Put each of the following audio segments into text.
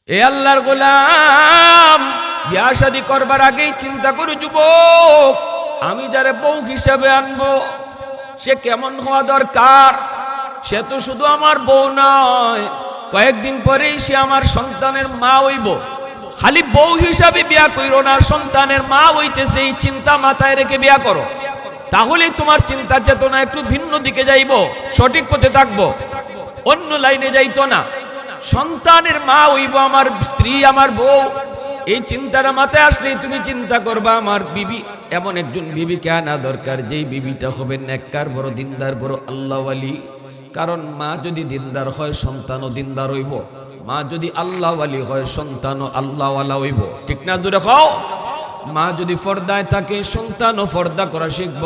এ আল্লাহর গোলাম, বিয়া শাদী করবার আগেই চিন্তা করো যুবক, আমি যারে বউ হিসাবে আনবো সে কেমন হওয়া দরকার। সে তো শুধু আমার বউ নয়, কয়েকদিন পরেই সে আমার সন্তানের মা হইব। খালি বউ হিসাবে বিয়া কইরো না, সন্তানের মা হইতেছে এই চিন্তা মাথায় রেখে বিয়া করো। তাহলে তোমার চিন্তা চেতনা একটু ভিন্ন দিকে যাইব, সঠিক পথে থাকবো, অন্য লাইনে যাইতো না। সন্তানের মা হইব আমার স্ত্রী, আমার বউ, এই চিন্তাটা মাথায় আসলেই তুমি চিন্তা করবা আমার বিবি এমন একজন বিবিকে আনা দরকার, যেই বিবিটা হবে নেককার, বড় দিনদার, বড় আল্লাহওয়ালি। কারণ মা যদি দিনদার হয় সন্তানও দিনদার হইব, মা যদি আল্লাহওয়ালি হয় সন্তানও আল্লাহওয়ালা হইব। ঠিক না? জোরে খাও। মা যদি পর্দায় থাকে সন্তানও পর্দা করা শিখব।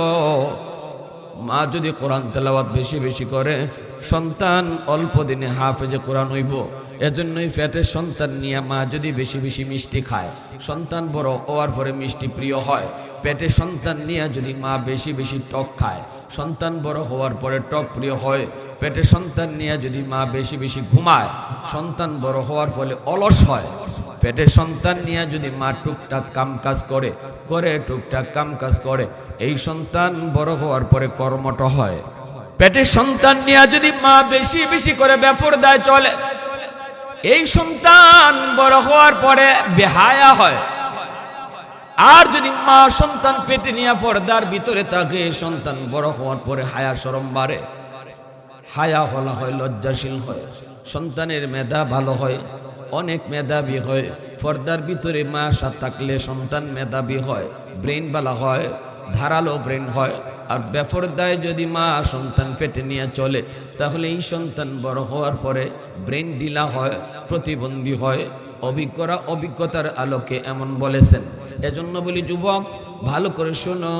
মা যদি কোরআন তেলাওয়াত বেশি বেশি করে সন্তান অল্প দিনে হাফেজে কোরআন হইব। এজন্যই পেটের সন্তান নিয়ে মা যদি বেশি বেশি মিষ্টি খায়, সন্তান বড় হওয়ার পরে মিষ্টি প্রিয় হয়। পেটের সন্তান নিয়ে যদি মা বেশি বেশি টক খায়, সন্তান বড় হওয়ার পরে টক প্রিয় হয়। পেটের সন্তান নিয়ে যদি মা বেশি বেশি ঘুমায়, সন্তান বড় হওয়ার ফলে অলস হয়। পেটের সন্তান নিয়ে যদি মা টুকটাক কাম কাজ করে টুকটাক কাম কাজ করে, এই সন্তান বড় হওয়ার পরে কর্মঠ হয়। পেটের সন্তান নিয়ে যদি মা বেশি বেশি করে বেপরদায় চলে, এই সন্তান বড় হওয়ার পরে বেহায়া হয়। আর যদি মা সন্তান পেটে নিয়ে পর্দার ভিতরে থাকে, সন্তান বড় হওয়ার পরে হায়া শরম বাড়ে। হায়া হলা হয়, লজ্জাশীল হয়, সন্তানের মেধা ভালো হয়, অনেক মেধাবী হয়। পর্দার ভিতরে মা সাথে থাকলে সন্তান মেধাবী হয়, ব্রেন বালা হয়, ধারালো ব্রেন হয়। আর বেপরদায় যদি মা সন্তান পেটে নিয়ে চলে, তাহলে এই সন্তান বড় হওয়ার পরে ব্রেন ঢিলা হয়, প্রতিবন্ধী হয়। অভিজ্ঞরা অভিজ্ঞতার আলোকে এমন বলেছেন। এজন্য বলি যুবক, ভালো করে শোনো,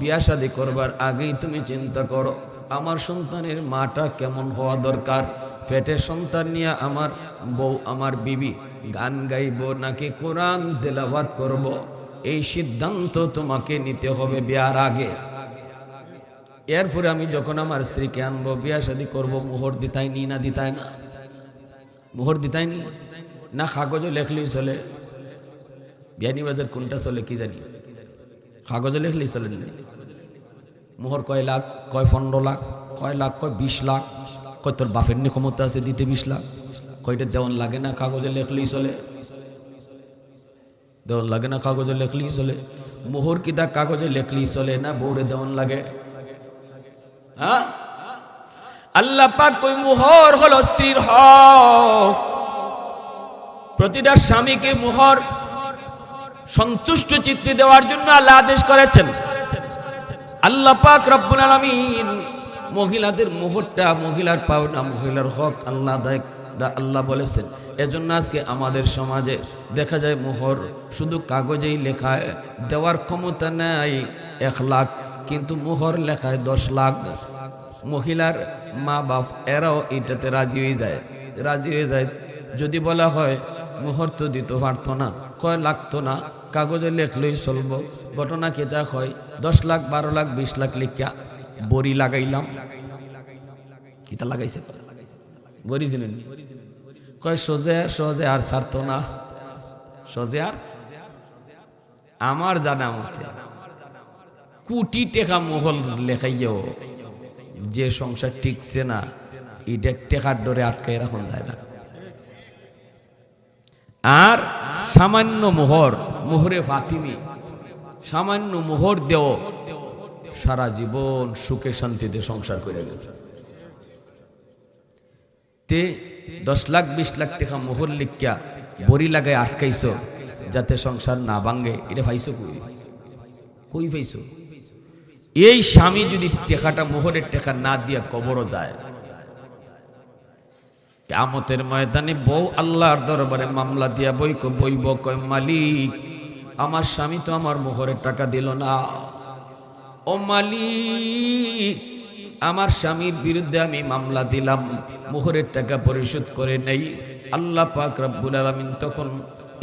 বিয়া শাদী করবার আগেই তুমি চিন্তা করো আমার সন্তানের মাটা কেমন হওয়া দরকার। পেটের সন্তান নিয়ে আমার বউ, আমার বিবি গান গাইব নাকি কোরআন তেলাওয়াত করব, এই সিদ্ধান্ত তোমাকে নিতে হবে বিয়ার আগে। এরপরে আমি যখন আমার স্ত্রীকে আনবো, বিয়া শাদী করবো, মোহর দিতাই নি না দিতাই না? মোহর দিতাই নি না? কাগজে লেখলেই চলে? বিয়ানীবাজার কোনটা চলে কি জানি, কাগজে লেখলেই চলে। মোহর কয় লাখ, কয় 15 লাখ, কয় লাখ, কয় 20 লাখ, কয় তোর বাপের নি ক্ষমতা আছে দিতে 20 লাখ, কয়টা দেওয়ান লাগে না? কাগজে লেখলেই চলে? দেওয়ান লাগে না? কাগজে লেখলেই চলে। মোহর কিতা কাগজে লেখলেই চলে না বউরে দেওয়ান লাগে? হ্যাঁ, আল্লাহ পাক কই মোহর হলো স্ত্রীর হক। প্রতিটা স্বামীকে মোহর সন্তুষ্ট চিত্তে দেওয়ার জন্য আল্লাহ আদেশ করেছেন। আল্লাহ পাক রব্বুল আলামিন মহিলাদের মোহরটা মহিলার পাওনা, মহিলার হক আল্লাহ বলেছেন। এজন্য আজকে আমাদের সমাজে দেখা যায় মোহর শুধু কাগজেই লেখায়, দেওয়ার ক্ষমতা নেই 1 লাখ, কিন্তু মোহর লেখায় 10 লাখ। মহিলার মা বাপ এরাও এটাতে রাজি হয়ে যায়। যদি বলা হয় মোহর তো দিতে পারতো না, কয় লাগতো না, কাগজে লেখলেই চলবো। ঘটনা কেতা হয় 10 লাখ 12 লাখ 20 লাখ লিখিয়া বড়ি লাগাইলাম। কিতা লাগাইছে? বড়ি জিনেন? কয় সহজে আর ছাড়তো না, সহজে আর। আমার জানা মতে কোটি টাকা মোহর লেখাইও যে সংসার টিকছে না, এটা টেকার ডরে আটকাই রাখুন যায় না। আর সামান্য মোহরে ফাতিমি, সামান্য মোহর দেও, সারা জীবন সুখে শান্তিতে সংসার করে গেছে। তে 10 লাখ 20 লাখ টাকা মোহর লিখিয়া বড়ি লাগায় আটকাইছো যাতে সংসার না ভাঙ্গে, এটা পাইছো কই পাইছো? এই স্বামী যদি টাকাটা মোহরের টাকা না দিয়া কবরও যায়, কিয়ামতের ময়দানে বউ আল্লাহর দরবারে মামলা দিয়া বইব, কয় মালিক আমার স্বামী তো আমার মোহরের টাকা দিল না। ও মালিক, আমার স্বামীর বিরুদ্ধে আমি মামলা দিলাম, মোহরের টাকা পরিশোধ করে নেই। আল্লাহ পাক রব্বুল আলামিন তখন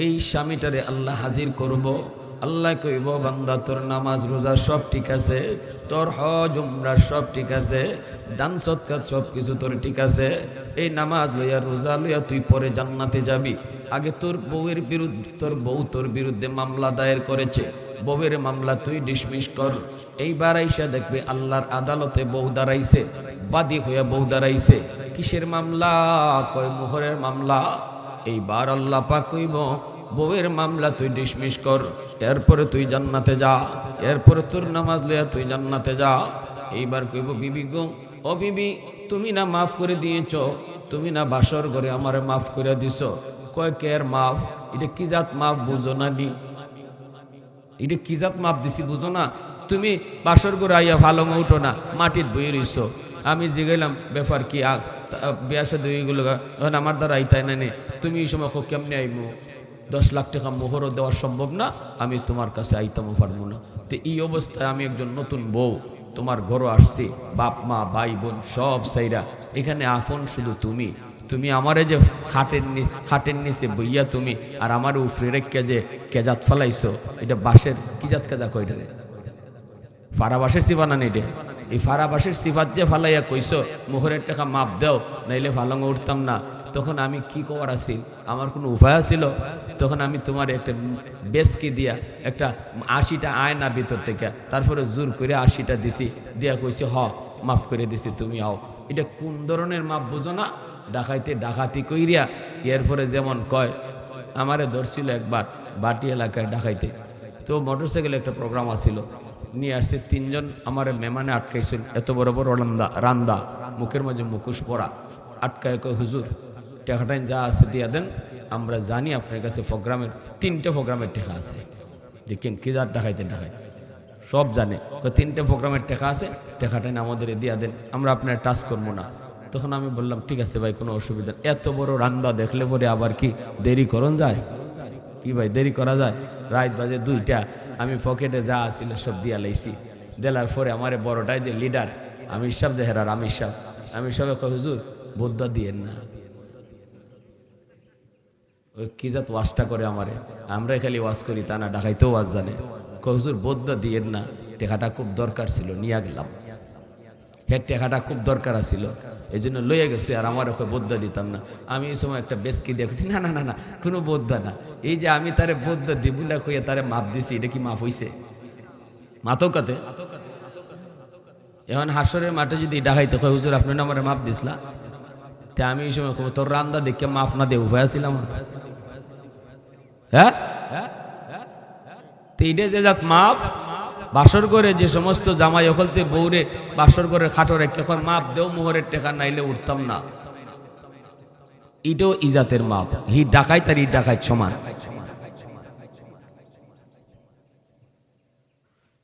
এই স্বামীটারে আল্লাহ হাজির করব। আল্লাহ কইব বান্দা তোর নামাজ রোজা সব ঠিক আছে, তোর হজ উমরা সব ঠিক আছে, দান সৎকার সব কিছু তোর ঠিক আছে, এই নামাজ লইয়া রোজা লইয়া তুই পরে জান্নাতে যাবি। আগে তোর বউয়ের বিরুদ্ধে তোর বিরুদ্ধে মামলা দায়ের করেছে, বউয়ের মামলা তুই ডিসমিস কর। এইবার আইসা দেখবে আল্লাহর আদালতে বউ দাঁড়াইছে, বাদী হইয়া বউ দাঁড়াইছে। কিসের মামলা? কয় মোহরের মামলা। এইবার আল্লাহ পাক কইব বউয়ের মামলা তুই ডিসমিস কর, এরপরে তুই জান্নাতে যা, এরপরে তোর নামাজ লইয়া তুই জান্নাতে যা। এইবার কইব বিবি গো, ও বিবি, তুমি না মাফ করে দিয়েছ, তুমি না বাসর ঘরে আমারে মাফ করে দিছ। কয় কের মাফ? এটা কি জাত মাফ বুঝো না নি? এটা কি জাত মাপ দিছি বুঝো না? তুমি বাসর ঘরে আইয়া ফালং উঠো না, মাটির বই রইছ। আমি জিগাইলাম ব্যাপার কি, বিয়া সাথে ওইগুলো আমার দ্বারা আইতাই না নে। তুমি এই সময় কেমনে আইমো? 10 লাখ টাকা মোহরও দেওয়া সম্ভব না, আমি তোমার কাছে আইতামও পারবো না। তো এই অবস্থায় আমি একজন নতুন বউ, তোমার ঘরও আসছি, বাপ মা ভাই বোন সব সাইরা, এখানে আপন শুধু তুমি। তুমি আমারে যে খাটের নিচে বইয়া তুমি আর আমার উফরে রেখে যে কেজাত ফালাইছো, এটা বাঁশের কি জাত কেজা কয়টা রে? ফারা বাঁশের সিফা না নেটে? এই ফারা বাঁশের সিফাত যে ফালাইয়া কইছো মোহরের টাকা মাপ দেও, নাইলে ফালং উঠতাম না। তখন আমি কি করার আছিল? আমার কোনো উপায় ছিল? তখন আমি তোমার একটা বেসকি দিয়া একটা 80টা আয়না ভিতর থেকে, তারপরে জোর করে 80টা দিছি, দিয়া কইছি হ মাফ করে দিছি, তুমি আও। এটা কোন ধরনের মাপ বুঝো না? ডাকাইতে ডাকাতি কইরিয়া এরপরে যেমন কয়, আমারে ধরছিল একবার বাটি এলাকায় ডাকাইতে। তো মোটরসাইকেলে একটা প্রোগ্রাম আসছিল, নিয়ে আসছে 3 জন আমার মেহমানে আটকাইছিল, এত বড় বড় রান্দা, মুখের মাঝে মুখোশ পরা, আটকায় কয় হুজুর টাকাটাই যা আছে দিয়া দেন, আমরা জানি আপনার কাছে প্রোগ্রামের 3টে প্রোগ্রামের টাকা আছে। দেখেন কি যার ডাকাইতে সব জানে, 3টে প্রোগ্রামের টাকা আছে, টাকাটাই আমাদের দিয়া দেন, আমরা আপনার টাচ করবো না। তখন আমি বললাম ঠিক আছে ভাই, কোনো অসুবিধা। এত বড় রান্দা দেখলে পরে আবার কি দেরি করন যায়? কি ভাই দেরি করা যায়? রাত বাজে 2টা, আমি পকেটে যা আছিল সব দিয়া লাইছি। দেলার পরে আমার বড়টাই যে লিডার আমির সাহেব, যে হেরার আমির সাহেব কয় হুজুর বদ্দা দিয়েন না। ওই কি জাত ওয়াজটা করে আমারে, আমরা খালি ওয়াজ করি তা না, ডাকাইতেও ওয়াজ জানে। কয় হুজুর বদ্দা দিয়েন না, টেকাটা খুব দরকার ছিল, নিয়ে গেলাম। হ্যাঁ টেকাটা খুব দরকার ছিল, এই জন্য লইয়া গেছে, আর আমার ওকে বোদ্ধা দিতাম না। আমি এই সময় একটা বেসকি দেখছি, না না না না কোনো বোদ্ধা না, এই যে আমি তারে বোদ্ধা দিব না কইয়া তারে মাপ দিছি, এটা কি মাপ হইছে? মাথো কাতে। এখন হাসরের মাঠে যদি ডাকাইতে কয় হুজুর আপনি না আমার মাপ দিসলা, তা আমি এই সময় তোর রান্দা দেখে মাফ না দিয়ে উপায় ছিলাম। হ্যাঁ তো এইটা যে যাক মাফ, বাসর করে যে সমস্ত জামাই অকলতে বউরে বাসর করে খাটো রেখে মাপ দেও, মোহরের টাকা নাইলে উঠতাম না, এটাও ইজাতের মাপ। হি ডাকাইত আর ই ডাকাইত সমান।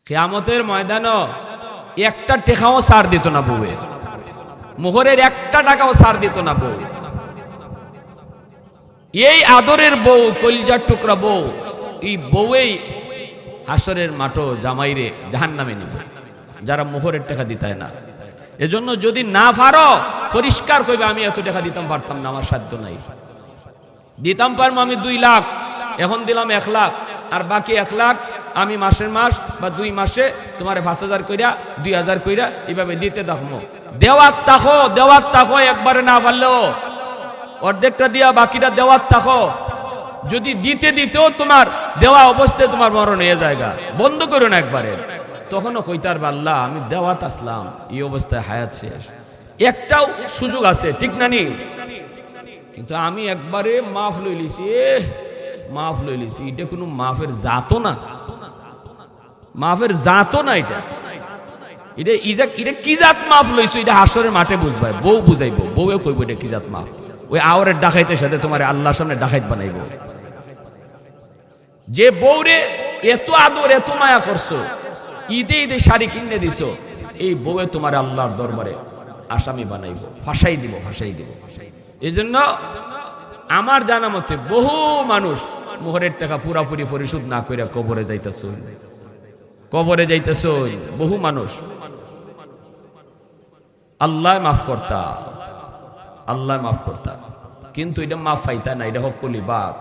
কিয়ামতের ময়দানও একটা টাকাও ছাড় দিত না বউয়ে, মোহরের একটা টাকাও ছাড় দিত না বউ। এই আদরের বউ, কলিজার টুকরা বউ, এই বউই হাসরের মাঠো জামাইরে জাহান্নামে নিবে, যারা মোহরের টাকা দিতায় না। এজন্য যদি না পারো পরিষ্কার কইবে আমি এত টাকা দিতাম পারতাম না, আমার সাধ্য নাই। দিতাম পারবো আমি 2 লাখ, এখন দিলাম 1 লাখ, আর বাকি 1 লাখ আমি মাসের মাস বা 2 মাসে তোমার 5,000 কইরা 2,000 কইরা এইভাবে দিতে থাকবো। দেওয়ার তাকো একবারে না পারলেও অর্ধেকটা দিয়া বাকিটা দেওয়ার তাকো। যদি দিতেও তোমার দেওয়া অবস্থায় তোমার মরণ হয়ে জায়গা, বন্ধ করো না একবারে। তখনও কইতার আল্লাহ আমি দেওয়াত আসলাম, এই অবস্থায় হায়াত শেষ। একটাও সুযোগ আছে, ঠিক না নি? কিন্তু আমি একবারে মাফ লইলিছি, মাফ লইলিছি। এটা কোনো মাফের জাতো না, মাফের জাতো না। এটা কি জাত মাফ লইছো, এটা হাসরের মাঠে বুঝবাই, বউ বুঝাইবো, বউও কইব এটা কি জাত মাফ। ওই আওয়ারের ডাকাইতের সাথে তোমার আল্লাহর সামনে ডাকাইত বানাইব। যে বউরে এত আদর এত মায়া করছো, ঈদে ঈদে শাড়ি কিনে দিছো, এই বউয়ে তোমার আল্লাহর দরবারে আসামি বানাইব, ফাঁসাই দিব। এই জন্য আমার জানা মতে বহু মানুষ মোহরের টাকা পুরাপুরি পরিশোধ না করে কবরে যাইতেছ। বহু মানুষ আল্লাহ মাফ করতা, কিন্তু এটা মাফ পাইতা না, এটা হক কলি বাপ,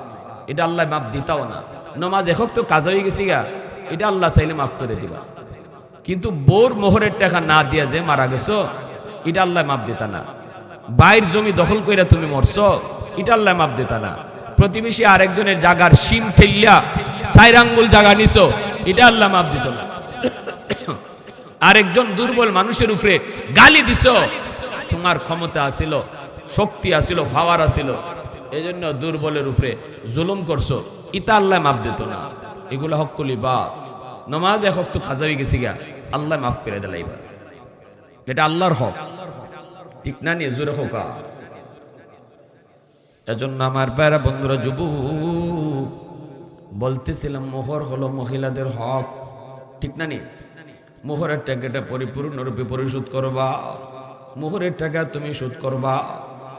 এটা আল্লাহ মাফ দিতাও না। নমাজ এখন তো কাজ হয়ে গেছি গা, এটা আল্লাহ চাইলে মাফ করে দিবা। কিন্তু বোর মোহরের টাকা না দিয়া যে মারা গেছো, এটা আল্লাহ মাফ দিতা না। বাইর জমি দখল কইরা তুমি মরছো, এটা আল্লাহ মাফ দিতা না। প্রতিবেশী আরেকজনের জাগার শিম ঠেলিয়া 4 আঙ্গুল জায়গা নিছো, এটা আল্লাহ মাফ দিত না। আরেকজন দুর্বল মানুষের উপরে গালি দিছো, তোমার ক্ষমতা আছিল, শক্তি আছিল, পাওয়ার আছিল, এজন্য দুর্বলের উপরে জুলুম করছো, এটা আল্লাহ মাফ দিত না। এগুলো হকুলি বাদ। নমাজ এক তো কাজা হয়ে গেছি গা, আল্লাহ মাফ করে দিলাইবা, এটা আল্লাহর হক, ঠিক না? নিয়ে জোরে হোকা। এজন্য আমার প্যারা বন্ধুরা, যুবক বলতেছিলাম, মোহর হলো মহিলাদের হক, ঠিক না? নি মোহরের টাকাটা পরিপূর্ণরূপে পরিশোধ করবা, মোহরের টাকা তুমি শোধ করবা।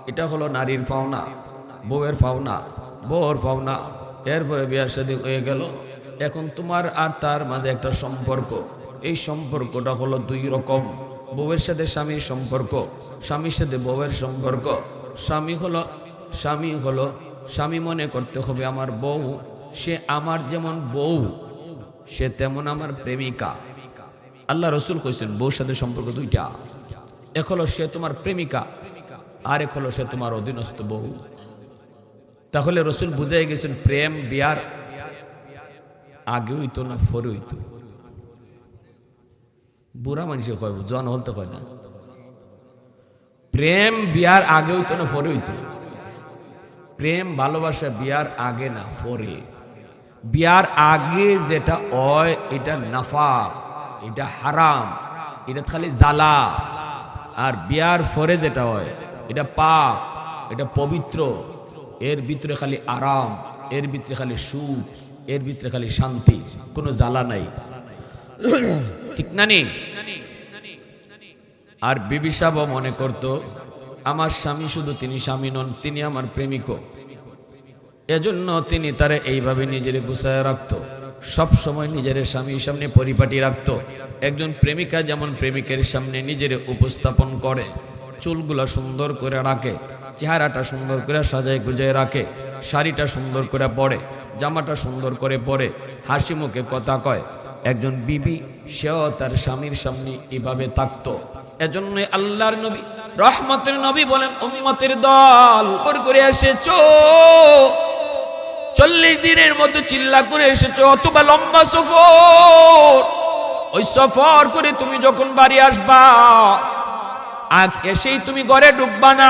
এটা হলো নারীর পাওনা, বউয়ের পাওনা, বউর পাওনা। এরপরে বিয়ার শাদী হয়ে গেল, এখন তোমার আর তার মাঝে একটা সম্পর্ক। এই সম্পর্কটা হলো 2 রকম। বউয়ের সাথে স্বামীর সম্পর্ক, স্বামীর সাথে বউয়ের সম্পর্ক। স্বামী মনে করতে হবে আমার বউ, সে আমার যেমন বউ সে তেমন আমার প্রেমিকা। আল্লাহ রসুল কইছেন বউর সাথে সম্পর্ক 2টা, এক হলো সে তোমার প্রেমিকা, আর এক হলো সে তোমার অধীনস্থ বউ। তাহলে রসুল বুঝাই গেছেন প্রেম বিয়ার আগে হইতো না পরে হইতো। বুড়া মানুষে কয়, জন হলতে কয় না। প্রেম বিয়ার আগে হইতো না পরে হইতো। প্রেম ভালোবাসা বিয়ার আগে না পরে। বিয়ার আগে যেটা হয় এটা নাফা, এটা হারাম, এটা খালি জ্বালা। আর বিয়ার পরে যেটা হয় এটা পাপ, এটা পবিত্র। এর ভিতরে খালি আরাম, এর ভিতরে খালি সুখ, এর ভিতরে খালি শান্তি, কোনো জ্বালা নাই, ঠিক না? নি আর বিবি সাহেব মনে করত আমার স্বামী শুধু তিনি স্বামী নন, তিনি আমার প্রেমিকও। এজন্য তিনি তারে এইভাবে নিজের গুছায় রাখতো, সব সময় নিজের স্বামীর সামনে পরিপাটি রাখতো। একজন প্রেমিকা যেমন প্রেমিকের সামনে নিজের উপস্থাপন করে, চুলগুলা সুন্দর করে রাখে, চেহারাটা সুন্দর করে সাজায় গুজায় রাখে, শাড়িটা সুন্দর করে পরে, জামাটা সুন্দর করে পরে, হাসি মুখে কথা কয়, একজন বিবি সেও তার স্বামীর সামনে এভাবে থাকতো। এজন্য আল্লাহর নবী, রহমতের নবী বলেন, উম্মতের দল করে এসেছো, 40 দিনের মতো চিল্লা করে এসেছো, অথবা লম্বা সফর। ওই সফর করে তুমি যখন বাড়ি আসবা, এসেই তুমি ঘরে ঢুকবা না,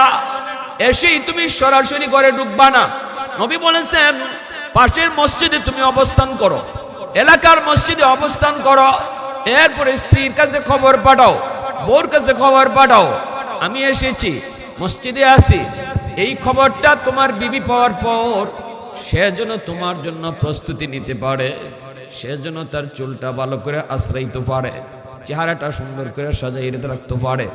এসেই তুমি সরাসরি ঘরে ঢুকবা না। নবী বলেছেন পাশের মসজিদে তুমি অবস্থান করো, এলাকার মসজিদে অবস্থান করো, এরপরে স্ত্রীর কাছে খবর পাঠাও, বউর কাছে খবর পাঠাও, আমি এসেছি, মসজিদে আছি। এই খবরটা তোমার বিবি পাওয়ার পর সে যেন তোমার জন্য প্রস্তুতি নিতে পারে, সে যেন তার চুলটা ভালো করে আশ্রাইতে পারে, চেহারাটা সুন্দর করে সাজাই রাখতে পারে,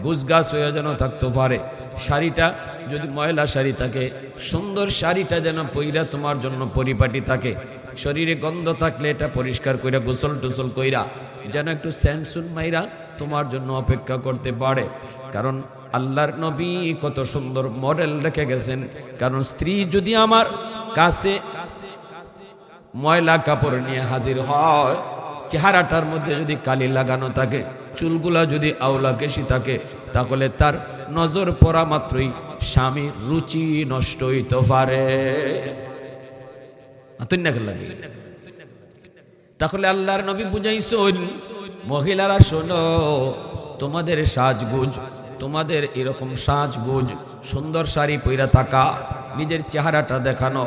গুছগাছ হয়ে যেন থাকতে পারে। শাড়িটা যদি ময়লা শাড়ি থাকে, সুন্দর শাড়িটা যেন পইরা তোমার জন্য পরিপাটি থাকে। শরীরে গন্ধ থাকলে এটা পরিষ্কার কইরা গোসল টোসল কইরা যেন একটু স্যান্ডসুন মাইরা তোমার জন্য অপেক্ষা করতে পারে। কারণ আল্লাহর নবী কত সুন্দর মডেল রেখে গেছেন। কারণ স্ত্রী যদি আমার কাছে ময়লা কাপড় নিয়ে হাজির হয়, চেহারাটার মধ্যে যদি কালি লাগানো থাকে, চুলগুলা যদি আওলা কেশি থাকে, তাহলে তার নজর পড়া মাত্রই স্বামীর রুচি নষ্ট হইতে পারে। তাহলে আল্লাহর নবী বুঝাইছেন, মহিলারা শোনো, তোমাদের সাজগুজ, তোমাদের এরকম সাজগুজ, সুন্দর শাড়ি পইরা থাকা, নিজের চেহারাটা দেখানো,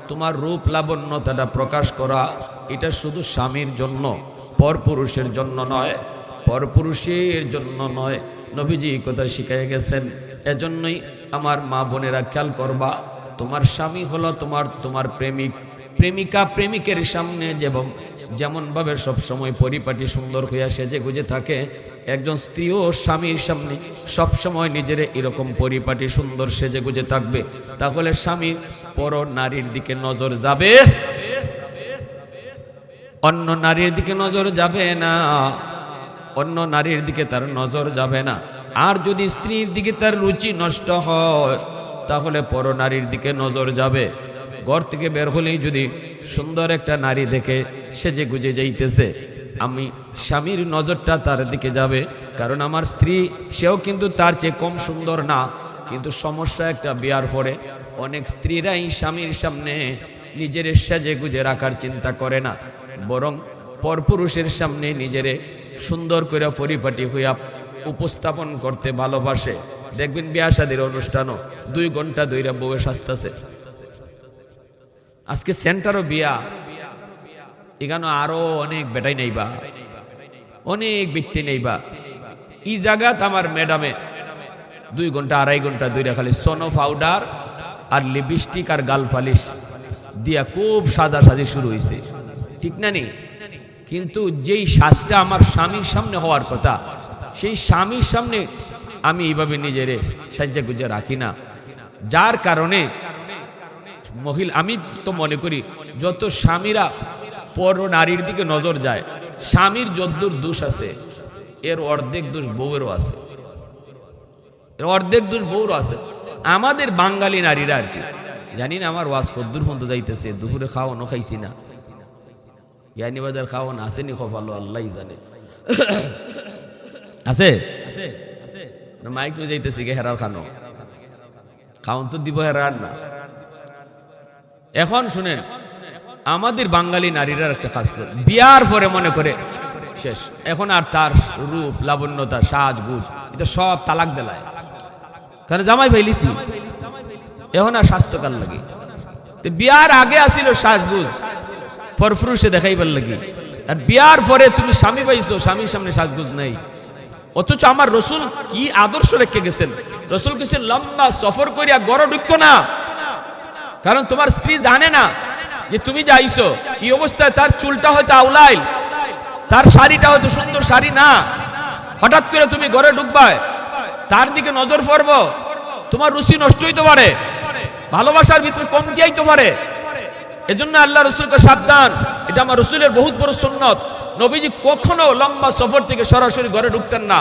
তোমার রূপ লাবণ্যতাটা প্রকাশ করা, এটা শুধু স্বামীর জন্য, পরপুরুষের জন্য নয়, পরপুরুষের জন্য নয়। নবীজি কথা শিখাই গেছেন। এজন্যই আমার মা বোনেরা খেয়াল করবা, তোমার স্বামী হলো তোমার প্রেমিক, প্রেমিকা প্রেমিকের সামনে যেমন ভাবে সবসময় পরিপাটি সুন্দর হইয়া সেজে গুজে থাকে, একজন স্ত্রীও স্বামীর সামনে সবসময় নিজের এরকম পরিপাটি সুন্দর সেজে গুজে থাকবে। তাহলে স্বামীর পর নারীর দিকে নজর যাবে, অন্য নারীর দিকে নজর যাবে না, অন্য নারীর দিকে তার নজর যাবে না। আর যদি স্ত্রীর দিকে তার রুচি নষ্ট হয়, তাহলে পর নারীর দিকে নজর যাবে। ঘর থেকে বের হলেই যদি সুন্দর একটা নারী দেখে সেজে গুজে যাইতেছে, আমি স্বামীর নজরটা তার দিকে যাবে, কারণ আমার স্ত্রী সেও কিন্তু তার চেয়ে কম সুন্দর না। কিন্তু সমস্যা একটা, বিয়ার পরে অনেক স্ত্রীরাই স্বামীর সামনে নিজের সেজে গুজে রাখার চিন্তা করে না, বরং পরপুরুষের সামনে নিজেরে সুন্দর করে পরিপাটি হইয়া উপস্থাপন করতে ভালোবাসে। দেখবেন বিয়া শাদীর অনুষ্ঠানও 2 ঘন্টা ধইরা বউয়ে সাজতাছে। আজকে সেন্টারও বিয়া, এখানে আরো অনেক বেটাই নেইবা, অনেক বিট্টি নেইবা। এই জায়গাত আমার ম্যাডামে 2 ঘন্টা 2.5 ঘন্টা ধইরা খালি সোনো পাউডার আর লিপস্টিক আর গাল পালিশ দিয়া খুব সাজাসাজি শুরু হয়েছে, ঠিক না নি? কিন্তু যেই সাজটা আমার স্বামীর সামনে হওয়ার কথা, সেই স্বামীর সামনে আমি এইভাবে নিজেরে সাজ্জা গুজা রাখি না। যার কারণে আমি তো মনে করি যত স্বামীরা পর নারীর দিকে নজর যায়, স্বামীর যদ্দূর দোষ আছে এর অর্ধেক দোষ বউয়েরও আছে, এর অর্ধেক দোষ বউরও আছে। আমাদের বাঙালি নারীরা আর কি, জানি না আমার ওয়াজ কদ্দূর পর্যন্ত যাইতেছে, দুপুরে খাওয়ানো খাইছি না, জ্ঞানী বাজার খাওয়ানো আসেনি, খোপালো আল্লাহ জানে আছে মাইক নিয়ে যাইতেছি গে হেরার খানো, খাওয়ান তো দিব হেরার না। এখন শুনেন, আমাদের বাঙালি নারীরা একটা খাসলত, বিয়ার পরে মনে করে শেষ, এখন আর তার রূপ লাবণ্যতা সাজগুজ এটা সব তালাক দেলায়, কারণ জামাই ফাইলিছি, এখন আর স্বাস্থ্যকার লাগে। বিয়ার আগে আসিল সাজগুজ ফরফরুষে দেখাইবার লাগি, আর বিয়ার পরে তুমি স্বামী পাইছো, স্বামীর সামনে সাজগুজ নাই। অথচ আমার রসুল কি আদর্শ রেখে গেছেন, রসুল কিছু লম্বা সফর করিয়া গড় ঢুকো না, কারণ তোমার স্ত্রী জানে না যে তুমি যাইছো। এই অবস্থায় তার চুলটা হয়তো আউলাইল, তার শাড়িটা হয়তো সুন্দর শাড়ি না, হঠাৎ করে তুমি ঘরে ঢুকবায়, তার দিকে নজর পড়ব, তোমার রুচি নষ্ট হইতে পারে, ভালোবাসার ভিতরে কমতি আইতে পারে। এজন্য আল্লাহ রসুলকে সাবধান, এটা আমার রসুলের বহুত বড় সুন্নত। নবীজি কখনো লম্বা সফর থেকে সরাসরি ঘরে ঢুকতেন না,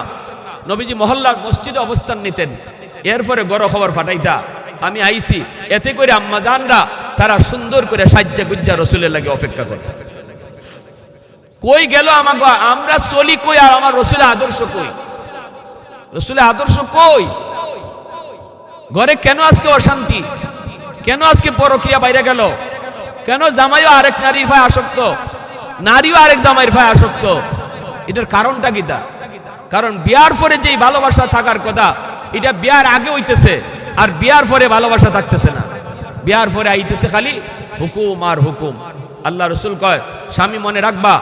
নবীজি মহল্লার মসজিদে অবস্থান নিতেন, এরপরে গড় খবর ফাটাইতা আমি আইছি, এতে করে আম্মা জানরা তারা সুন্দর করে সাজ্জা গুজ্জা রসুলের লাগে অপেক্ষা করত। কই গেল আমাকে, আমরা চলি কই, আর আমার রসুলের আদর্শ কই? রসুলের আদর্শ কই? ঘরে কেন আজকে অশান্তি, কেন আজকে পরক্রিয়া বাইরে গেল, কেন জামাইও আরেক নারীর ভাই আসক্ত, নারীও আরেক জামাইয়ের ভাই আসক্ত? এটার কারণটা কি? কারণ বিয়ার পরে যেই ভালোবাসা থাকার কথা, এটা বিয়ার আগে হইতেছে, আর বিয়ার পরে ভালোবাসা থাকতেছে না। বিয়ার পরে আইতেছে খালি হুকুম আর হুকুম। আল্লাহ রসুল কয়, স্বামী মনে রাখবা,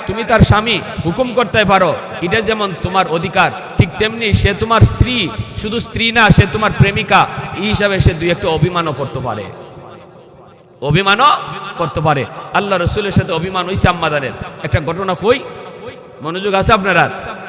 তুমি তার স্বামী হুকুম করতে পারো, এটা যেমন তোমার অধিকার, ঠিক তেমনি সে তোমার স্ত্রী, শুধু স্ত্রী না, সে তোমার প্রেমিকা। এই হিসাবে সে 2-1টা অভিমানও করতে পারে, অভিমানও করতে পারে। আল্লাহ রসুলের সাথে অভিমান হইছে আম্মাদানের। একটা ঘটনা কই, মনোযোগ আছে আপনারা?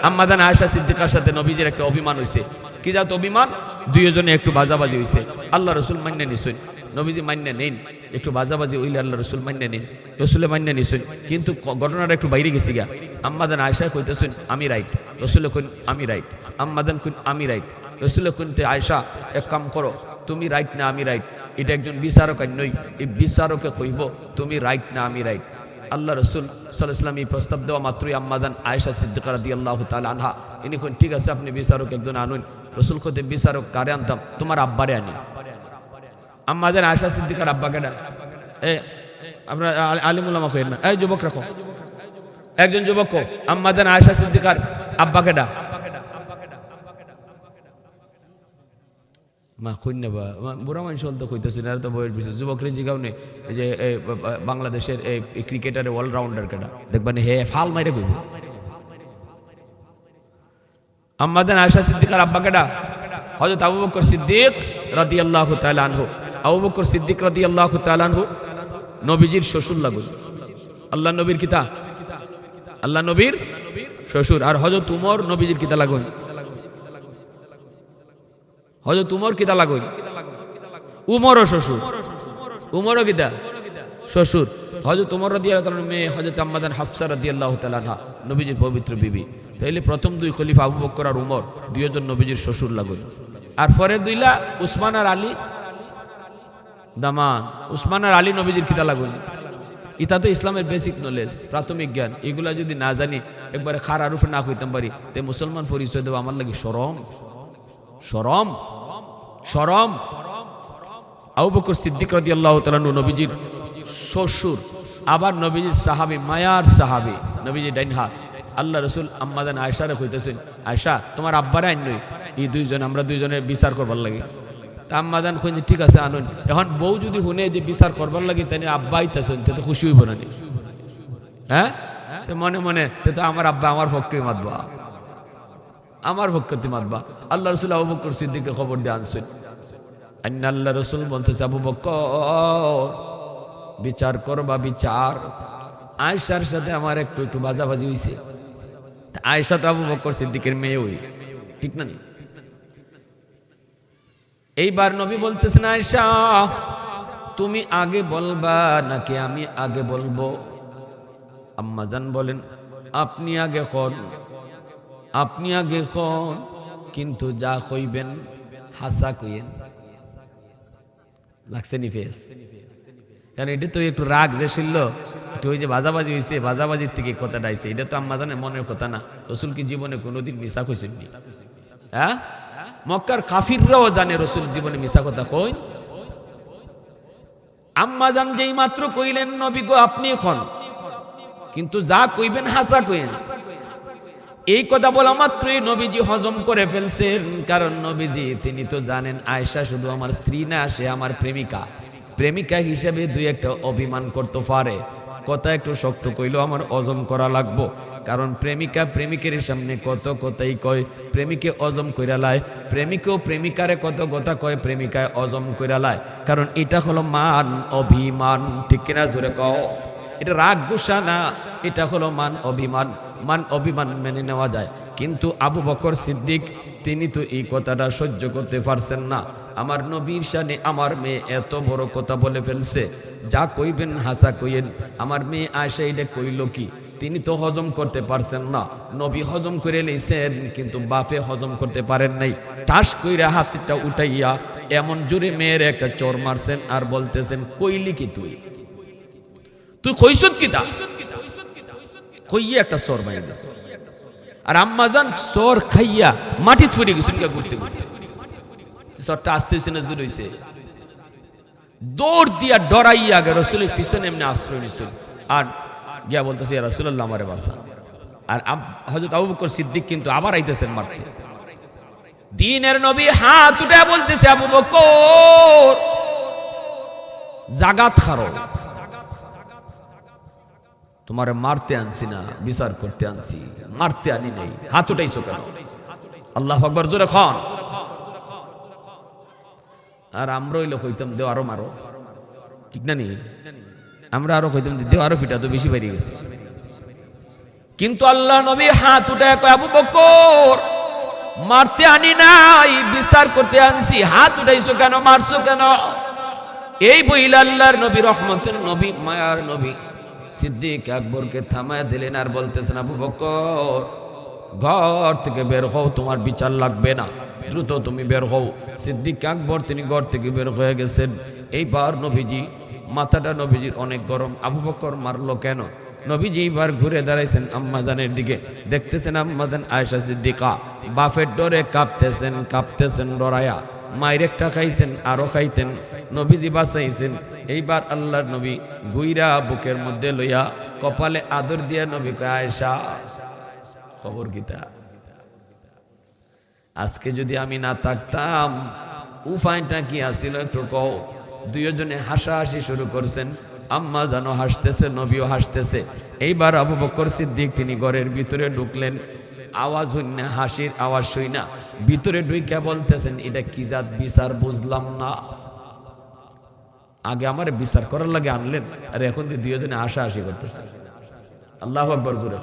আম্মাদান আয়েশা সিদ্দিকার সাথে নবীজির একটা অভিমান হইছে। কি জাত অভিমান? 2 জনে একটু বাজাবাজি হইছে, আল্লাহ রসুল মান্য নিছেন, নবীজি মান্য নেন। একটু বাজাবাজি হইলে আল্লাহ রসুল মান্য নেন, রসুলে মান্য নিছেন। কিন্তু ঘটনাটা একটু বাইরে গেছি গা। আম্মাদান আয়েশা কইতেছেন আমি রাইট, রসুলে কইন আমি রাইট, আম্মাদান কইন আমি রাইট, রসুলে কইনতে আয়েশা এক কাম করো, তুমি রাইট না আমি রাইট, এটা একজন বিচারক নই, এই বিচারকে কইব তুমি রাইট না আমি রাইট। আল্লাহ রসুল সাল্লাল্লাহু আলাইহি ওয়াসাল্লাম এই প্রস্তাব দেওয়া মাত্রই আম্মাদান আয়েশা সিদ্দিকা রাদিয়াল্লাহু তাআলা আনহা ইনি কইন ঠিক আছে আপনি বিচারক একজন আনুন। রসুল কইতে বিচারক কারে আনতাম? তোমার আব্বারে আনি। আম্মাদান আয়েশা সিদ্দিকার আব্বা কেডা? আপনারা আলিম উলামা কইেন না, এই যুবক রাখো, একজন যুবক আম্মাদান আয়েশা সিদ্দিকার আব্বা কেডা? মা কইনা বা বুড়া মানুষ তো কইতেছেন, আর তো বয়স বেশি, যুবকরে জিগাও নে যে বাংলাদেশের এই ক্রিকেটারের অলরাউন্ডার কেডা, দেখবেন হে ফাল মাইরে কইব। আম্মাদান আয়েশা সিদ্দিকার আব্বা কেডা? হযরত আবু বকর সিদ্দিক রাদিয়াল্লাহু তাআলা আনহু। আবু বকর সিদ্দিক রাদিয়াল্লাহু তাআলা আনহু নবীজির শ্বশুর লাগুন, আল্লাহ নবীর কিতা, আল্লাহ নবীর শ্বশুর। আর হযরত উমর নবীজির কিতা লাগুন, হযরত উমর কিতা লাগুন, উমরও শ্বশুর, উমরও কিতা শ্বশুর। হযরত উমর রাদিয়াল্লাহু তাআলা মেয়ে হযরত আম্মাদান হাফসা রাদিয়াল্লাহু তাআলা আনহা নবীজির পবিত্র বিবি। তাইলে প্রথম 2 খলিফা আবু বকর আর উমর 2 জন নবীজির শ্বশুর লাগুন। আর পরের 2লা উসমান আর আলী দামান উসমান আর আলী নবীজির কিতা লাগুন, ইটা তো ইসলামের বেসিক নলেজ, প্রাথমিক জ্ঞান। এগুলা যদি না জানি একবারে খারা রূপে না কইতাম পারি, তে মুসলমান পরিচয় দেবো আমার লাগে শরম শরম শরম। আবু বকর সিদ্দিক রাদিয়াল্লাহু তাআলা নবীজির শ্বশুর, আবার নবীজির সাহাবী, মায়ার সাহাবী, নবীজি ডাইন হাত। আল্লাহ রসুল আম্মাজান আয়েশারে কইতেছেন, আয়েশা তোমার আব্বারে আইনই, এই দুইজন আমরা দুইজনের বিচার করবার লাগে। তা আম্মাজান কইছে ঠিক আছে আনুন। এখন বউ যদি শুনে যে বিচার করবার লাগে তাই আব্বা আইতেছেন, তে তো খুশি হইব না? হ্যাঁ, মনে মনে তো আমার আব্বা আমার পক্ষে মাতবা, আমার পক্ষে মাতবা। আল্লাহ রসুল আবু বকর সিদ্দিককে খবর দিয়ে আনছেন। আল্লাহ রসুল বলতেছে, আবু বকর বিচার করবা বিচার। আয়েশার সাথে আমার একটু একটু বাজাবাজি হইছে। আয়েশা তো আবু বকর সিদ্দিকের মেয়ে, ওই ঠিক না? এইবার নবী বলতেছেন, আয়েশা তুমি আগে বলবা নাকি আমি আগে বলবো? আম্মাজান বলেন, আপনি আগে খন, আপনি আগে খন, কিন্তু যা কইবেন হাসা কইয়েন। লাগছে নি ফেস? কারণ এটা তো একটু রাগ যে শুনল, একটু ওই যে বাজাবাজি হয়েছে, বাজাবাজির থেকে কথাটা আইছে। এটা তো আম্মাজানের মনের কথা না। রসুল কি জীবনে কোনোদিন মিশা কইছেননি? হ্যাঁ, মক্কার কাফিররাও জানে রসুল জীবনে মিশা কথা কই। আম্মাজান যেই মাত্র কইলেন, নবী গো আপনি খন, কিন্তু যা কইবেন হাসা কইেন। এই কথা বলা মাত্রই নবীজি হজম করে ফেলছেন। কারণ নবীজি তিনি তো জানেন আয়েশা শুধু আমার স্ত্রী না, সে আমার প্রেমিকা। প্রেমিকা হিসেবে দুই একটা অভিমান করতে পারে, কথা একটু শক্ত কইলেও আমার হজম করা লাগবো। কারণ প্রেমিকা প্রেমিকের সামনে কত কথাই কয়, প্রেমিকে হজম কইরা লায়। প্রেমিকও প্রেমিকারে কত কথা কয়, প্রেমিকায় হজম কইরা লায়। কারণ এটা হলো মান অভিমান, ঠিক কিনা জোরে কও? এটা রাগ গুসা না, এটা হলো মান অভিমান। মান অভিমান মেনে নেওয়া যায়, কিন্তু আবু বকর সিদ্দিক তিনি তো এই কথাটা সহ্য করতে পারছেন না। আমার নবীর শানে আমার মেয়ে এত বড় কথা বলে ফেলছে, যা কইবেন হাসা কইয়েন। আমার মেয়ে আয়েশা এটা কইল কি, তিনি তো হজম করতে পারছেন না। নবী হজম করে লইছেন, কিন্তু বাপে হজম করতে পারেন নাই। ঠাস কইরা হাতটা উঠাইয়া এমন জোরে মেয়ের একটা চোর মারছেন, আর বলতেছেন কইলি কি তুই, তুই কইছত কি তা? কইয়া একটা সর মাইয়া দিছে। আর আম্মাজান সর খাইয়া মাটি ছুড়ে গেছেন ঘুরতে ঘুরতে। সরটা আসতে হয়েছে না জোর হয়েছে, দৌড় দিয়া ডরাইয়া আগে রসুলের পিছনে এমনি আশ্রয় নিয়েছিল। আর গিয়া বলতেছে, ইয়া রাসূলুল্লাহ আমারে বাঁচান। আর হযরত আবু বকর সিদ্দিক কিন্তু আবার আইতেছেন মারতে। দ্বীনের নবী হাত উঠে বলতেছে, আবু বকর জাগাত খারো, তোমারে মারতে আনছি না, বিচার করতে আনছি, মারতে আনি নাই। হাত উঠাইছো কেন? আল্লাহু আকবার জোরে খন। আর আমরা হইলে কইতাম দেও আরো মারো, ঠিক না নি? আমরা আরো কইতাম দেও আরো ফিটা, তো বেশি বেরিয়ে গেছে। কিন্তু আল্লাহ নবী হাত উঠায় কয়, আবু বকর মারতে আনি নাই, বিচার করতে আনছি। হাত উঠাইছো কেন, মারছো কেন? এই বইলা আল্লাহর নবী, রহমতের নবী, মায়ার নবী সিদ্দিক আকবরকে থামায় দিলেন। আর বলতেছেন, আবু বকর ঘর থেকে বের হও, তোমার বিচার লাগবে না, দ্রুত তুমি বের হও। সিদ্দিক আকবর তিনি ঘর থেকে বের হয়ে গেছেন। এইবার নবীজি মাথাটা নবীজির অনেক গরম। আবু বকর মারলো কেন? নবীজি এইবার ঘুরে দাঁড়াইছেন আম্মাজানের দিকে, দেখতেছেন আম্মাজান আয়েশা সিদ্দিকা বাফের ডরে কাঁপতেছেন, কাঁপতেছেন ডরায়া। মায়ের একটা খাইছেন, আরো খাইতেন, নবীজি বাঁচাইছেন। এইবার আল্লাহর নবী গুইরা বুকের মধ্যে লইয়া কপালে আদর দিয়া নবী কয়, আয়েশা খবর কিতা? আজকে যদি আমি না থাকতাম উপায়টা কি আছিল একটু কও। দুইজনে হাসাহাসি শুরু করছেন। আম্মা জানো হাসতেছে, নবীও হাসতেছে। এইবার আবু বকর সিদ্দিক তিনি ঘরের ভিতরে ঢুকলেন। আওয়াজ হই না, হাসির আওয়াজ শুই না। ভিতরে ঢুইকা বলতেছেন, এটা কি জাত বিচার বুঝলাম না। আগে আমার বিচার করার লাগে আনলেন, আর এখন দুইজনে হাসাহাসি করতেছে। আল্লাহু আকবার জোরে।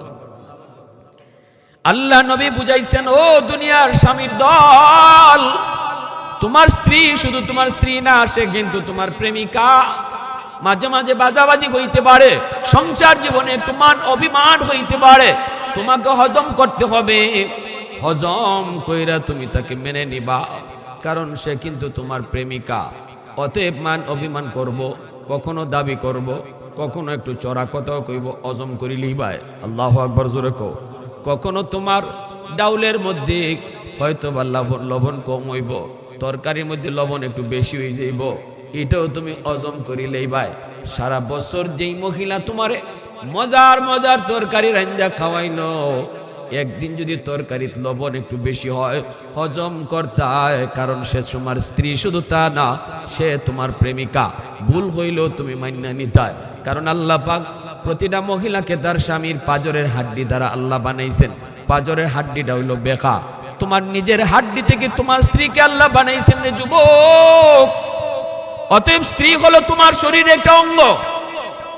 আল্লাহ নবী বুঝাইছেন, ও দুনিয়ার স্বামীর দল, তোমার স্ত্রী শুধু তোমার স্ত্রী না, সে কিন্তু তোমার প্রেমিকা। মাঝে মাঝে বাজাবাজি হইতে পারে, সংসার জীবনে একটু মান অভিমান হইতে পারে, তোমাকে হজম করতে হবে। হজম কইরা তুমি তাকে মেনে নিবা, কারণ সে কিন্তু তোমার প্রেমিকা। অতএব মান অভিমান করব, কখনো দাবি করব, কখনো একটু চড়া কথাও কইব, হজম করিলেই ভাই আল্লাহু আকবার জোরে কও। কখনো তোমার ডাউলের মধ্যে হয়তো বা লবণ কম হইব, তরকারির মধ্যে লবণ একটু বেশি হয়ে যাইব, এটাও তুমি হজম করিলেই ভাই। সারা বছর যেই মহিলা তোমারে মজার মজার তরকারি রান্না খাওয়াইলো, একদিন যদি তরকারিত লবণ একটু বেশি হয় হজম করতে হয়, কারণ সে তোমার স্ত্রী, শুধু তা না সে তোমার প্রেমিকা। ভুল হইলেও তুমি মান্না নিতে, কারণ আল্লাহ পাক প্রতিটা মহিলাকে তার স্বামীর পাজরের হাড্ডি দ্বারা আল্লাহ বানাইছেন। পাজরের হাড্ডিটা হইল বেকা, তোমার নিজের হাড্ডি থেকে তোমার স্ত্রীকে আল্লাহ বানাইছেন রে যুবক। অতএব স্ত্রী হলো তোমার শরীরে একটা অঙ্গ।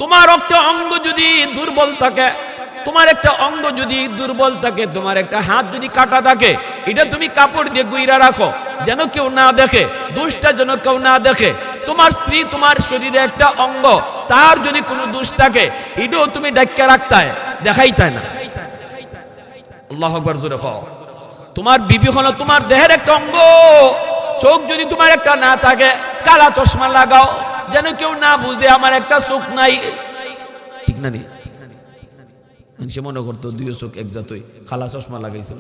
তোমার একটা অঙ্গ যদি দুর্বল থাকে, তোমার একটা অঙ্গ যদি দুর্বল থাকে, তোমার একটা হাত যদি কাটা থাকে, এটা তুমি কাপড় দিয়ে গুইরা রাখো যেন কেউ না দেখে, দোষটা যেন কেউ না দেখে। তোমার স্ত্রী তোমার শরীরে একটা অঙ্গ, তার যদি কোনো দোষ থাকে এটাও তুমি ডাক্কা রাখতে দেখাইতাই না। আল্লাহু আকবার জোরে কও। তোমার বিবি হলো তোমার দেহের একটা অঙ্গ। চোখ যদি তোমার একটা না থাকে, কালা চশমা লাগাও যেন কেউ না বুঝে আমার একটা চোখ নাই, ঠিক না? সে মনে করতো দুই চোখ এক জাতই, খালা চশমা লাগাইছে।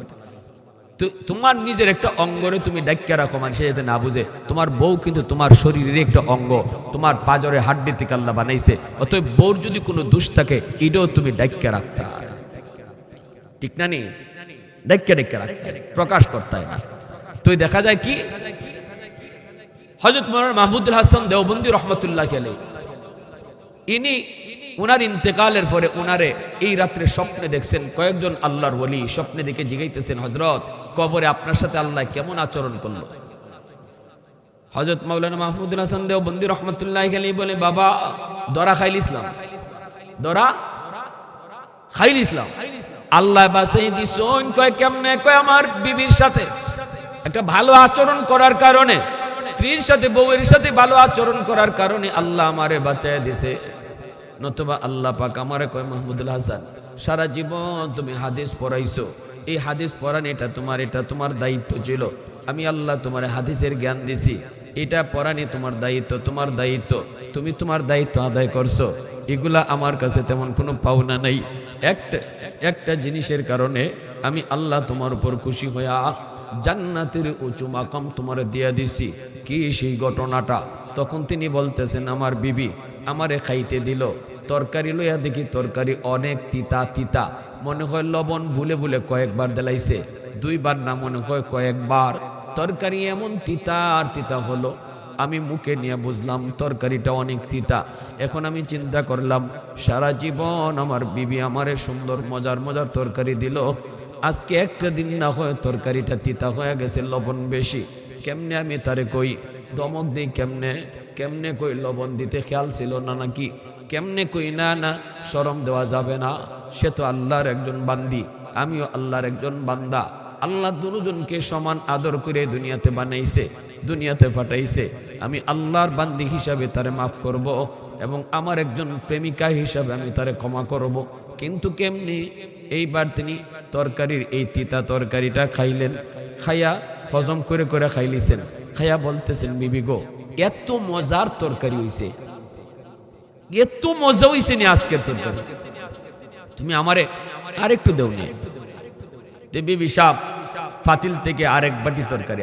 তোমার নিজের একটা অঙ্গরে তুমি ডাক্কা রাখো, মানুষ যাতে না বুঝে। তোমার বউ কিন্তু তোমার শরীরের একটা অঙ্গ, তোমার পাজরে হাড্ডি থেকে আল্লাহ বানাইছে। অতএব বউর যদি কোনো দোষ থাকে এটাও তুমি ডাক্কা রাখতে, ঠিক না? নি ডাক্কা ডাক্কা রাখতে, প্রকাশ করতে না। তো দেখা যায় কি, হযরত মাওলানা মাহমুদুল হাসান দেওবন্দি রহমতুল্লাহ আলাইহি, ইনি উনার ইন্তেকালের পরে উনারে এই রাত্রে স্বপ্নে দেখছেন কয়েকজন আল্লাহর ওলি। স্বপ্নে দেখে জিগাইতেছেন, হযরত কবরে আপনার সাথে আল্লাহ কেমন আচরণ করলো? হযরত মাওলানা মাহমুদুল হাসান দেওবন্দি রহমতুল্লাহ আলাইহি বলে, বাবা দরা খাইল ইসলাম, দরা খাইল ইসলাম, আল্লাহ বাঁচাই দিছেন। কয় কেমনে? কয় আমার বিবির সাথে একটা ভালো আচরণ করার কারণে, স্ত্রীর সাথে বউয়ের সাথে ভালো আচরণ করার কারণে আল্লাহ আমারে বাঁচায় দিছে। নতুবা আল্লাহ পাক আমারে কয়, মাহমুদুল হাসান সারা জীবন তুমি হাদিস পড়াইছো, এই হাদিস পড়ানো এটা তোমার দায়িত্ব ছিল। আমি আল্লাহ তোমার হাদিসের জ্ঞান দিছি, এটা পড়ানি তোমার দায়িত্ব, তুমি তোমার দায়িত্ব আদায় করছো। এগুলা আমার কাছে তেমন কোনো পাওনা নাই। একটা জিনিসের কারণে আমি আল্লাহ তোমার উপর খুশি হইয়া জান্নাতের উঁচু মাকাম তোমার দিয়া দিছি। কি সেই ঘটনাটা? তখন তিনি বলতেছেন, আমার বিবি আমারে খাইতে দিল, তরকারি লইয়া দেখি তরকারি অনেক তিতা তিতা, মনে হয় লবণ ভুলে ভুলে কয়েকবার দিলাইছে, দুইবার না মনে হয় কয়েকবার। তরকারি এমন তিতা আর তিতা হলো, আমি মুখে নিয়ে বুঝলাম তরকারিটা অনেক তিতা। এখন আমি চিন্তা করলাম, সারা জীবন আমার বিবি আমারে সুন্দর মজার মজার তরকারি দিল, আজকে একটা দিন না হয় তরকারিটা তিতা হয়ে গেছে, লবণ বেশি। কেমনে আমি তারে কই, দমক দিই কেমনে কই, লবণ দিতে খেয়াল ছিল না নাকি? কেমনে কই, না শরম দেওয়া যাবে না, সে তো আল্লাহর একজন বান্দি, আমিও আল্লাহর একজন বান্দা। আল্লাহ দুজনকে সমান আদর করে দুনিয়াতে বানাইছে, দুনিয়াতে পাঠাইছে। আমি আল্লাহর বান্দি হিসাবে তারে মাফ করব এবং আমার একজন প্রেমিকা হিসাবে আমি তারে ক্ষমা করব। কিন্তু কেমনি? এইবার তিনি তরকারির এই তিতা তরকারিটা খাইলেন, খাইয়া হজম করে করে খাইলিছেন, খাইয়া বলতেছেন, বিবি গো এত মজার তরকারি হইছে, এত মজা হইছে নি আজকের তরকারি, তুমি আমারে আরেকটু দেও নি। বিবি সাহেব ফাতিল থেকে আরেক বাটি তরকারি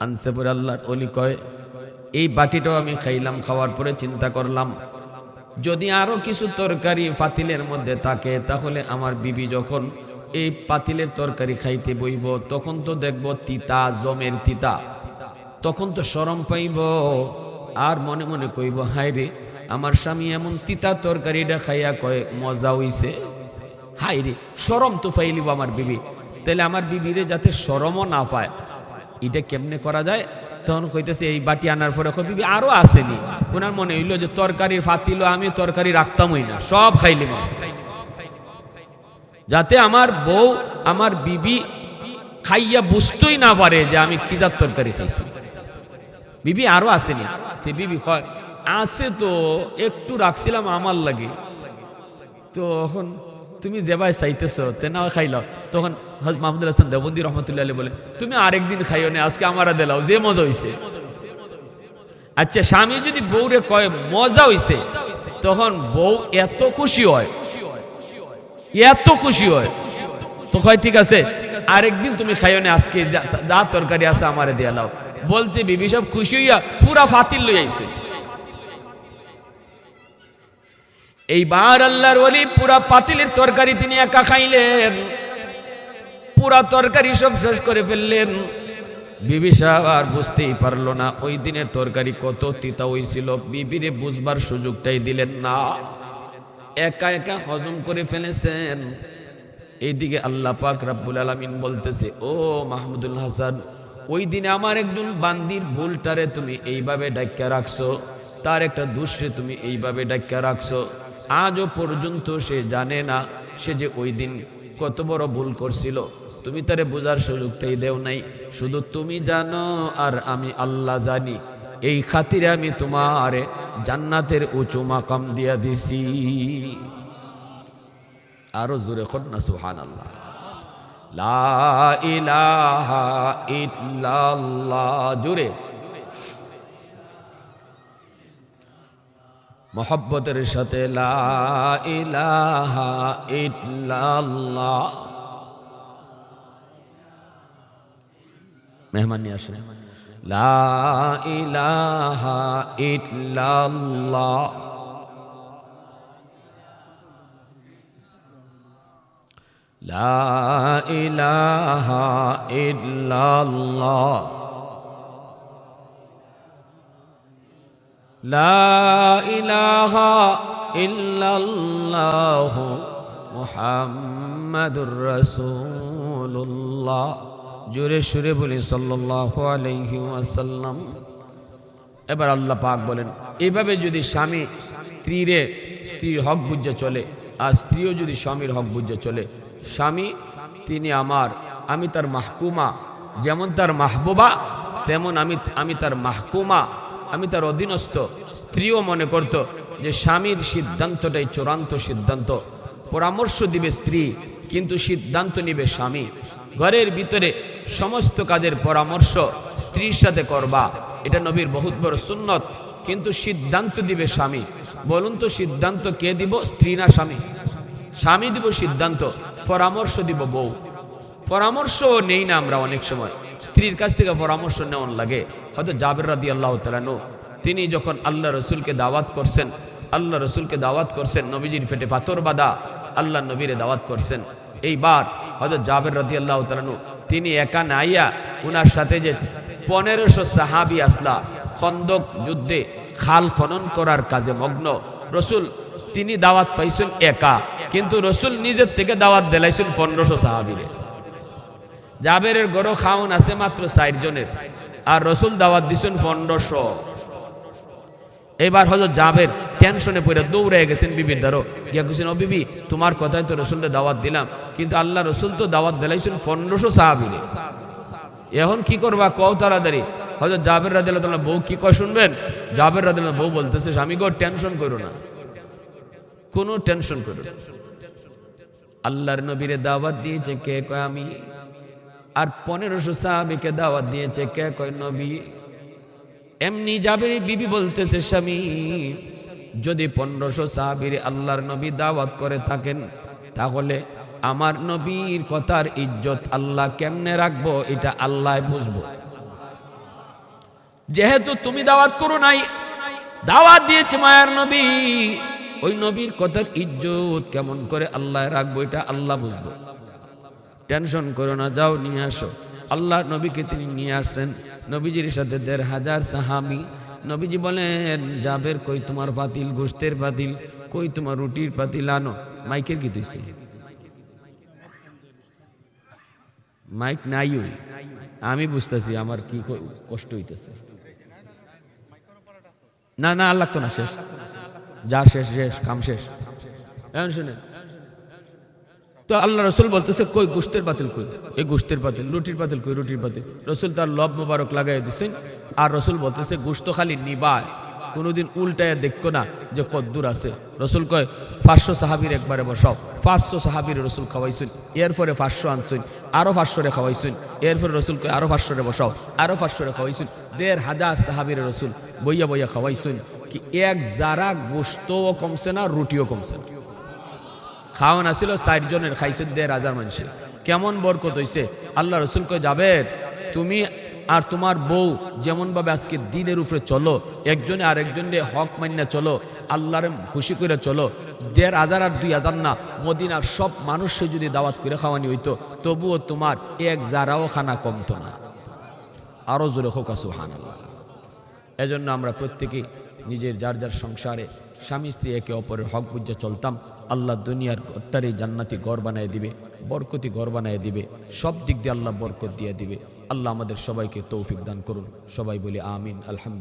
আনছে পরে আল্লাহর ওলি কয়, এই বাটিটাও আমি খাইলাম, খাওয়ার পরে চিন্তা করলাম যদি আরো কিছু তরকারি পাতিলের মধ্যে থাকে, তাহলে আমার বিবি যখন এই পাতিলের তরকারি খাইতে বইব তখন তো দেখব তিতা, জমের তিতা, তখন তো শরম পাইব আর মনে মনে কইব, হায় রে আমার স্বামী এমন তিতা তরকারিটা খাইয়া কয় মজা হইছে, হায় রে শরম তো পাইলিব আমার বিবি। তাহলে আমার বিবিরে যাতে শরমও না পায়, এটা কেমনে করা যায়? তখন কইতেছে, এই বাটি আনার পরে বিবি আরো আসেনি, ওনার মনে হইলো যে তরকারির ফাতিল আমি তরকারি রাখতামই না, সব খাইলি মাছ, যাতে আমার বউ আমার বিবি খাইয়া বুঝতেই না পারে যে আমি কিজার তরকারি খাইছি। বিবি আরো আসেনি, সে বিবি কয় আছে তো একটু রাখছিলাম আমার লাগে, তখন তুমি যেভাবে চাইতেছো তেনা খাইল। তখন মাহমুদুল হাসান দেওবন্দি রহমতুল্লাহ আলাইহি বলে, তুমি আরেকদিন খাইও না, আজকে আমারা দিলাও, যে মজা হইছে। আচ্ছা, স্বামী যদি বউরে কয় মজা হইছে, তখন বউ এত খুশি হয়, এত খুশি হয়, তো কয় ঠিক আছে আরেকদিন তুমি খাইও না, আজকে যা তরকারি আছে আমারে দিয়ে লাও। বলতে বিবি সব খুশি হইয়া পুরা ফাতিল লই আইছে। এইবার আল্লাহর ওলি পুরা পাতিলের তরকারি তিনি একা খাইলেন, পুরা তরকারি সব শেষ করে ফেললেন। বিবি সাহেব আর বুঝতেই পারলো না ওই দিনের তরকারি কত তিতা হইছিল, বিবিরে বুঝবার সুযোগটাই দিলেন না, একা একা হজম করে ফেলেছেন। এইদিকে আল্লাহ পাক রব্বুল আলামিন বলতেছে, ও মাহমুদুল হাসান, ওই দিনে আমার একজন বান্দির ভুলটারে তুমি এইভাবে ডাক্কা রাখছো, তার একটা দোষে তুমি এইভাবে ডাক্কা রাখছো, আজও পর্যন্ত সে জানে না সে যে ওই দিন কত বড় ভুল করছিল, তুমি তারে বোঝার সুযোগটাই দেও নাই। শুধু তুমি জানো আর আমি আল্লাহ জানি, এই খাতিরে আমি তোমার জান্নাতের উঁচু মাকাম দিয়া দিছি। আরো জোরে কর না সুবহানাল্লাহ। লা ইলাহা ইল্লাল্লাহ, জোরে মোহব্বতের সাথে লা ইলাহা ইল্লাল্লাহ। মেহমান নিয়ে আসেন। লা ইলাহা ইল্লাল্লাহ, লা ইলাহা ইল্লাল্লাহ, লা ইলাহা ইল্লাল্লাহ মুহাম্মাদুর রাসূলুল্লাহ। জোরে সুরে বলি সাল্লাল্লাহু আলাইহি ওয়াসাল্লাম। এবার আল্লাহ পাক বলেন, এইভাবে যদি স্বামী স্ত্রীর হক বুঝে চলে, আর স্ত্রীও যদি স্বামীর হক বুঝে চলে, স্বামী তিনি আমার, আমি তার মাহকুমা, যেমন তার মাহবুবা তেমন আমি তার মাহকুমা, আমি তার অধীনস্থ। স্ত্রীও মনে করত যে স্বামীর সিদ্ধান্তটাই চূড়ান্ত সিদ্ধান্ত, পরামর্শ দিবে স্ত্রী কিন্তু সিদ্ধান্ত নিবে স্বামী। ঘরের ভিতরে সমস্ত কাজের পরামর্শ স্ত্রীর সাথে করবা, এটা নবীর বহুত বড় সুন্নত, কিন্তু সিদ্ধান্ত দিবে স্বামী। বলুন তো সিদ্ধান্ত কে দিব, স্ত্রী না স্বামী? স্বামী দিব সিদ্ধান্ত, পরামর্শ দিব বউ। পরামর্শ নেই না আমরা, অনেক সময় স্ত্রীর কাছ থেকে পরামর্শ নেওয়ার লাগে। হয়তো জাবের রাদিয়াল্লাহু তাআলা আনহু তিনি যখন আল্লাহ রসুলকে দাওয়াত করছেন, নবীজির পেটে পাথর বাঁধা আল্লাহ নবীরে দাওয়াত করছেন। এইবার হয়তো জাবের রাদিয়াল্লাহু তাআলা আনহু তিনি একা নাইয়া, উনার সাথে যে 1500 সাহাবী আসলা খন্দক যুদ্ধে খাল খনন করার কাজে মগ্ন। রসুল তিনি দাওয়াত পাইছেন একা, কিন্তু রসুল নিজের থেকে দাওয়াত দিলাইছেন 1500 সাহাবীরে। জাবেরের গরো খাওন আছে মাত্র 4 জনের, আর রসুল দাওয়াত দিছেন 1500। এবার হয়তো জাবের টেনশনে পড়ে দৌড়ে গেছেন বিবির দ্বারো, গিয়া বলছেন, ও বিবি, তোমার কথাই তো রসুলকে দাওয়াত দিলাম, কিন্তু আল্লাহ রসুল তো দাওয়াত দিলাইছেন 1500 সাহাবীরে, এখন কি করবা কও তাড়াতাড়ি। হয়তো জাবের রাদিয়াল্লাহু তাআলা বউ কি কয় শুনবেন? জাবের রাদিয়াল্লাহু বউ বলতেছে, স্বামী গো টেনশন করো না, কোনো টেনশন করো না, আল্লাহর নবীরে দাওয়াত দিয়েছে কে কয় আমি, আর 1500 সাহাবীকে দাওয়াত দিয়েছে কে কয় নবী। এমনি জাবের বিবি বলতেছে, স্বামী যদি 1500 সাহাবীর আল্লাহর নবী দাওয়াত করে থাকেন, তাহলে আমার নবীর কথার ইজ্জত আল্লাহ কেমনে রাখবো এটা আল্লাহ বুঝবো। যেহেতু তুমি দাওয়াত করো নাই, দাওয়াত দিয়েছে মায়ার নবী, ওই নবীর কথার ইজ্জত কেমন করে আল্লাহ রাখবো এটা আল্লাহ বুঝবো। টেনশন করো না, যাও নিয়ে আসো। আল্লাহ নবীকে তিনি নিয়ে আসছেন, নবীজির সাথে 1500 সাহাবী। নবীজি বলেন, জাবের কই তোমার পাতিল, গোশতের পাতিল কই, তোমার রুটির পাতিল আনো। মাইকের কি তুইছে? মাইক নাই, আমি বুঝতেছি আমার কি কষ্ট হইতেছে। না না আর লাগতো না, শেষ, যার শেষ শেষ কাম শেষ। এখন শুনে তো আল্লাহ রসুল বলতেছে, কই গোশতের পাতিল কই, এই গোশতের পাতিল, রুটির পাতিল কই, রুটির পাতিল। রসুল তার লব মোবারক লাগাই দিচ্ছেন, আর রসুল বলতেছে গোশত খালি নিবায়, কোনোদিন উল্টায় দেখতো না যে কদ্দুর আছে। রসুল কয় 500 সাহাবির একবারে বসাও, 500 সাহাবির রসুল খাওয়াইছেন, এরপরে 500 আনছেন, আরো 500 খাওয়াইছেন, এরপরে রসুল কয় আরো 500 বসাও, আরো 500 খাওয়াইছেন, 1500 সাহাবির রসুল বইয়া বইয়া খাওয়াইছেন। কি এক যারা গোস্তও কমছে না, রুটিও কমছে না। খাওয়ান আসিল 60 জনের, খাইছেন 1500 মানুষের। কেমন বরকত হইছে। আল্লাহ রসুল কয় যাবে তুমি আর তোমার বউ যেমনভাবে আজকে দিনের উপরে চলো, একজনে আরেকজনে হক মান্না চলো, আল্লাহর খুশি করে চলো, 1500 আর 2000 না, মদিনার সব মানুষকে যদি দাওয়াত করে খাওয়ানি হইতো, তবুও তোমার এক যারাও খানা কমতো না। আরো জোরে হোক সুবহানাল্লাহ। এজন্য আমরা প্রত্যেকেই নিজের যার যার সংসারে স্বামী স্ত্রী একে অপরের হক বুঝে চলতাম। আল্লাহ দুনিয়ার ঘরটারে জান্নাতি ঘর বানায় দিবে, বরকতি ঘর বানায় দিবে, সব দিক দিয়ে আল্লাহ বরকত দিয়ে দিবে। আল্লাহ আমাদের সবাইকে তৌফিক দান করুন। সবাই বলি আমিন, আলহামদুলিল্লাহ।